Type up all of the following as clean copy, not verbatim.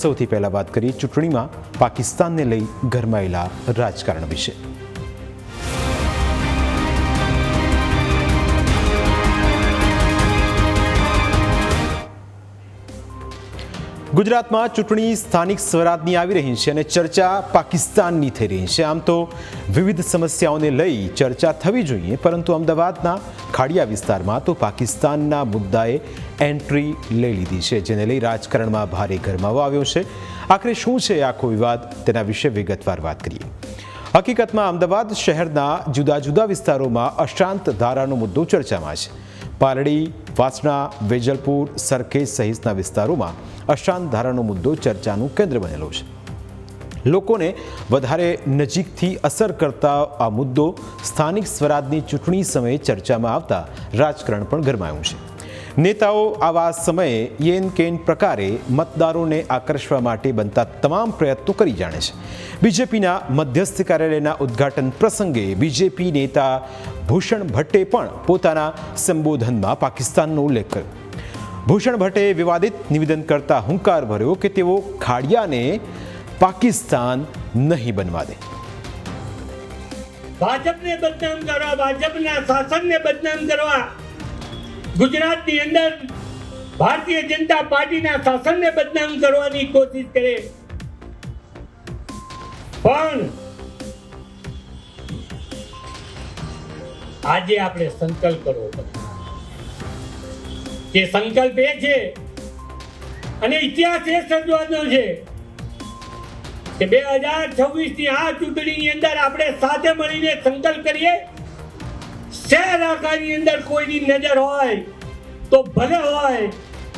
સૌથી પહેલા વાત કરીએ ચૂંટણીમાં પાકિસ્તાનને લઈ ગરમાયેલા રાજકારણ વિશે। ગુજરાતમાં ચૂંટણી સ્થાનિક સ્વરાજની આવી રહી છે અને ચર્ચા પાકિસ્તાનની થઈ રહી છે। આમ તો વિવિધ સમસ્યાઓને લઈ ચર્ચા થવી જોઈએ, પરંતુ અમદાવાદના ખાડિયા વિસ્તારમાં તો પાકિસ્તાનના મુદ્દાએ એન્ટ્રી લઈ લીધી છે, જેને લઈ રાજકારણમાં ભારે ગરમાવો આવ્યો છે। આખરે શું છે આખો વિવાદ, તેના વિશે વિગતવાર વાત કરીએ। હકીકતમાં અમદાવાદ શહેરના જુદા જુદા વિસ્તારોમાં અશાંત ધારાનો મુદ્દો ચર્ચામાં છે। પાલડી, વાસણા, વેજલપુર, સરખેજ સહિતના વિસ્તારોમાં અશાંત ધારાનો મુદ્દો ચર્ચાનું કેન્દ્ર બનેલો છે। લોકોને વધારે નજીકથી અસર કરતા આ મુદ્દો સ્થાનિક સ્વરાજની ચૂંટણી સમયે ચર્ચામાં આવતા રાજકારણ પણ ગરમાયું છે। નેતાઓ આવા સમયે યેન કેન પ્રકારે મતદારોને આકર્ષવા માટે બનતા તમામ પ્રયત્નો કરી જાણે છે। બીજેપીના મધ્યસ્થ કાર્યાલયના ઉદ્ઘાટન પ્રસંગે બીજેપી નેતા ભૂષણ ભટ્ટે પણ પોતાના સંબોધનમાં પાકિસ્તાનનો ઉલ્લેખ કર્યો। ભૂષણ ભટ્ટે વિવાદિત નિવેદન કરતા હુંકાર ભર્યો કે તેઓ ખાડિયાને પાકિસ્તાન નહીં બનવા દે। ભાજપને બદનામ કરવા, ભાજપના શાસનને બદનામ કરવા, ગુજરાતની અંદર ભારતીય જનતા પાર્ટીના શાસનને બદનામ કરવાની કોશિશ કરે, પણ આજે આપણે સંકલ્પ કરવો પડે। જે સંકલ્પ એ છે અને ઇતિહાસ એ સર્જવાનો છે કે 2026ની આ ચૂંટણીની અંદર આપણે સાથે મળીને સંકલ્પ કરીએ, શહેર આખાની અંદર કોઈની નજર હોય તો ભલે હોય,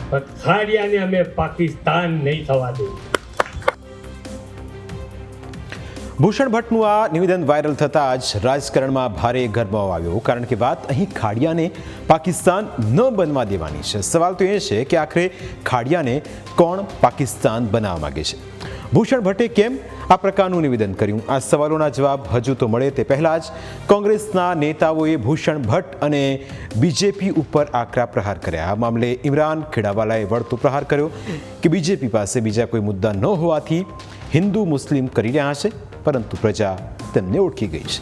પણ ખાડિયાને અમે પાકિસ્તાન નહીં થવા દઈએ। ભૂષણ ભટ્ટનું આ નિવેદન વાયરલ થતાં જ રાજકારણમાં ભારે ગરમાવો આવ્યો, કારણ કે વાત અહીં ખાડિયાને પાકિસ્તાન ન બનવા દેવાની છે। સવાલ તો એ છે કે આખરે ખાડિયાને કોણ પાકિસ્તાન બનાવવા માંગે છે? ભૂષણ ભટ્ટે કેમ આ પ્રકારનું નિવેદન કર્યું? આ સવાલોના જવાબ હજુ તો મળે તે પહેલાં જ કોંગ્રેસના નેતાઓએ ભૂષણ ભટ્ટ અને બીજેપી ઉપર આકરા પ્રહાર કર્યા। આ મામલે ઇમરાન ખેડાવાલાએ વળતો પ્રહાર કર્યો કે બીજેપી પાસે બીજા કોઈ મુદ્દા ન હોવાથી હિન્દુ મુસ્લિમ કરી રહ્યા છે, પરંતુ પ્રજા તેમને ઓળખી ગઈ છે।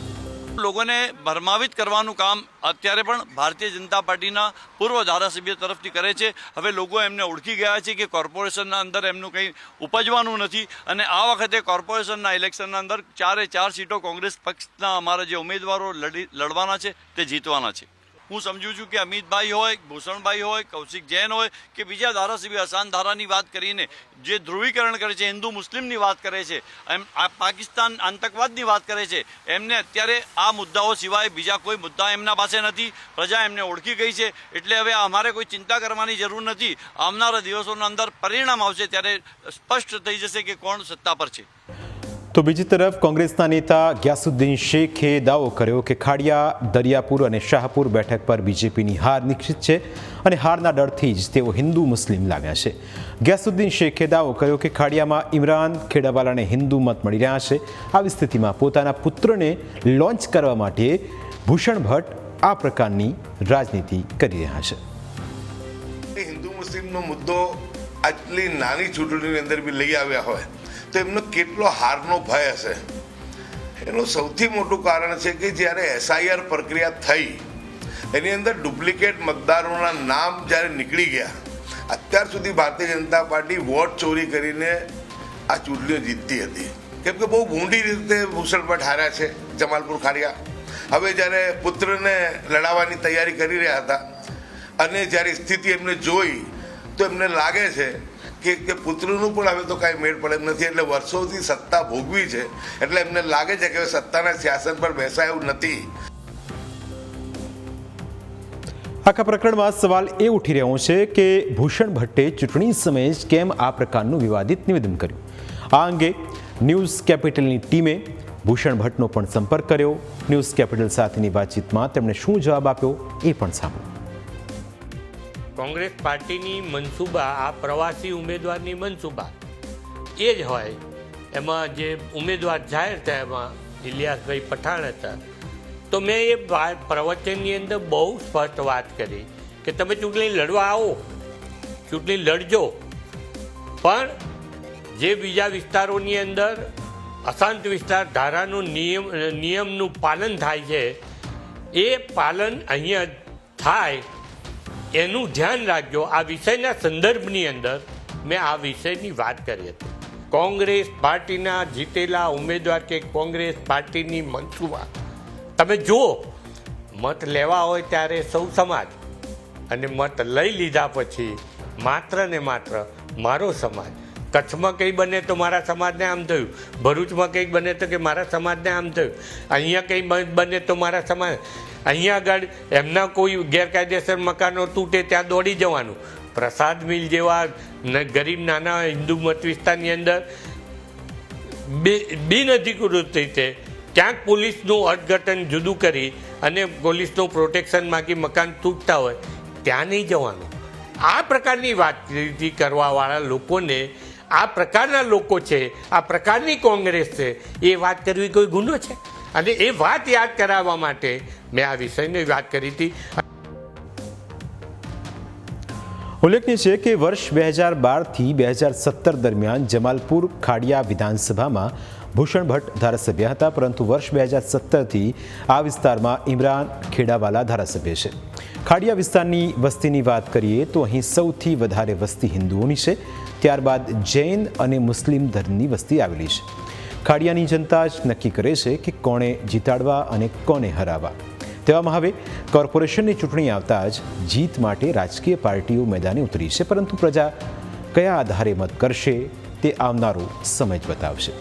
લોકોને ભરમાવિત કરવાનું કામ અત્યારે પણ ભારતીય જનતા પાર્ટીના પૂર્વ ધારાસભ્ય તરફથી કરે છે। હવે લોકો એમને ઓળખી ગયા છે કે કોર્પોરેશનના અંદર એમનું કંઈ ઉપજવાનું નથી, અને આ વખતે કોર્પોરેશનના ઇલેક્શનના અંદર 4 સીટો કોંગ્રેસ પક્ષના અમારા જે ઉમેદવારો લડવાના છે તે જીતવાના છે। હું સમજુ છું કે અમિતભાઈ હોય, ભૂષણભાઈ હોય, કૌશિક જૈન હોય કે બીજા ધારાસભ્ય અશાંત ધારાની વાત કરીને જે ધ્રુવીકરણ કરે છે, હિન્દુ મુસ્લિમની વાત કરે છે, એમ આ પાકિસ્તાન આતંકવાદની વાત કરે છે, એમને અત્યારે આ મુદ્દાઓ સિવાય બીજા કોઈ મુદ્દા એમના પાસે નથી। પ્રજા એમને ઓળખી ગઈ છે, એટલે હવે અમારે કોઈ ચિંતા કરવાની જરૂર નથી। આવનારા દિવસોના અંદર પરિણામ આવશે ત્યારે સ્પષ્ટ થઈ જશે કે કોણ સત્તા પર છે। તો બીજી તરફ કોંગ્રેસના નેતા ગ્યાસુદ્દીન શેખે દાવો કર્યો કે ખાડિયા, દરિયાપુર અને શાહપુર બેઠક પર બીજેપીની હાર નિશ્ચિત છે અને હારના ડરથી જ તેઓ હિન્દુ મુસ્લિમ લાવ્યા છે। ગ્યાસુદ્દીન શેખે દાવો કર્યો કે ખાડિયામાં ઇમરાન ખેડાવાલાને હિન્દુ મત મળી રહ્યા છે। આવી સ્થિતિમાં પોતાના પુત્રને લોન્ચ કરવા માટે ભૂષણ ભટ્ટ આ પ્રકારની રાજનીતિ કરી રહ્યા છે। હિન્દુ મુસ્લિમનો મુદ્દો આટલી નાની ચૂંટણીની અંદર બી લઈ આવ્યા હોય તો એમનો કેટલો હારનો ભય હશે? એનું સૌથી મોટું કારણ છે કે જ્યારે SIR પ્રક્રિયા થઈ એની અંદર ડુપ્લિકેટ મતદારોના નામ જ્યારે નીકળી ગયા, અત્યાર સુધી ભારતીય જનતા પાર્ટી વોટ ચોરી કરીને આ ચૂંટણીઓ જીતતી હતી, કેમ કે બહુ ભૂંડી રીતે ભૂષણ ભટ્ટ હાર્યા છે જમાલપુર ખાડિયા। હવે જ્યારે પુત્રને લડાવવાની તૈયારી કરી રહ્યા હતા અને જ્યારે સ્થિતિ એમને જોઈ તો એમને લાગે છે કે પુત્રનું પણ હવે તો કાંઈ મેળ પડે એમ નથી, એટલે વર્ષોથી સત્તા ભોગવી છે, એટલે એમને લાગે છે કે સત્તાના શાસન પર બેસાય એવું નથી। આખા પ્રકરણમાં સવાલ એ ઉઠી રહ્યો છે કે ભૂષણ ભટ્ટે ચૂંટણી સમયે જ કેમ આ પ્રકારનું વિવાદિત નિવેદન કર્યું? આ અંગે ન્યૂઝ કેપિટલની ટીમે ભૂષણ ભટ્ટનો પણ સંપર્ક કર્યો। ન્યૂઝ કેપિટલ સાથેની વાતચીતમાં તેમણે શું જવાબ આપ્યો એ પણ સાંભળો। કોંગ્રેસ પાર્ટીની મનસૂબા, આ પ્રવાસી ઉમેદવારની મનસૂબા એ જ હોય। એમાં જે ઉમેદવાર જાહેર થયા એમાં ઇલિયાસભાઈ પઠાણ હતા, તો મેં એ પ્રવચનની અંદર બહુ સ્પષ્ટ વાત કરી કે તમે ચૂંટણી લડવા આવો, ચૂંટણી લડજો, પણ જે બીજા વિસ્તારોની અંદર અશાંત વિસ્તાર ધારાનું નિયમનું પાલન થાય છે એ પાલન અહીંયા થાય એનું ધ્યાન રાખજો. આ વિષયના સંદર્ભની અંદર મેં આ વિષયની વાત કરી હતી. કોંગ્રેસ પાર્ટીના જીતેલા ઉમેદવાર કે કોંગ્રેસ પાર્ટીની મનસુબા તમે જુઓ, મત લેવા હોય ત્યારે સૌ સમાજ, અને મત લઈ લીધા પછી માત્ર ને માત્ર મારો સમાજ. કચ્છમાં કંઈ બને તો મારા સમાજને આમ થયું, ભરૂચમાં કંઈક બને તો કે મારા સમાજને આમ થયું, અહીંયા કંઈ બને તો મારા સમાજ. અહીંયા આગળ એમના કોઈ ગેરકાયદેસર મકાનો તૂટે ત્યાં દોડી જવાનું. પ્રસાદ મિલ જેવા ગરીબ નાના હિન્દુ મત વિસ્તારની અંદર બિનઅધિકૃત રીતે ક્યાંક પોલીસનું અર્થઘટન જુદું કરી અને પોલીસનું પ્રોટેક્શન માગી મકાન તૂટતા હોય ત્યાં નહીં જવાનું. આ પ્રકારની વાતચીત કરવાવાળા લોકોને, આ પ્રકારના લોકો છે, આ પ્રકારની કોંગ્રેસ છે, એ વાત કરવી કોઈ ગુનો છે? અને એ વાત યાદ કરાવવા માટે મેં આ વિષયની વાત કરી હતી. ઉલ્લેખનીય છે કે વર્ષ 2012થી 2017 દરમિયાન જમાલપુર ખાડિયા વિધાનસભામાં ભૂષણ ભટ્ટ ધારાસભ્ય હતા, પરંતુ વર્ષ 2017થી આ વિસ્તારમાં ઇમરાન ખેડાવાલા ધારાસભ્ય છે. ખાડિયા વિસ્તારની વસ્તીની વાત કરીએ તો અહીં સૌથી વધારે વસ્તી હિન્દુઓની છે, ત્યારબાદ જૈન અને મુસ્લિમ ધર્મની વસ્તી આવેલી છે. ખાડિયાની જનતા જ નક્કી કરે છે કે કોણે જીતાડવા અને કોને હરાવવા. તેવામાં હવે કોર્પોરેશનની ચૂંટણી આવતા જ જીત માટે રાજકીય પાર્ટીઓ મેદાને ઉતરી છે, પરંતુ પ્રજા કયા આધારે મત કરશે તે આવનારો સમય જ બતાવશે.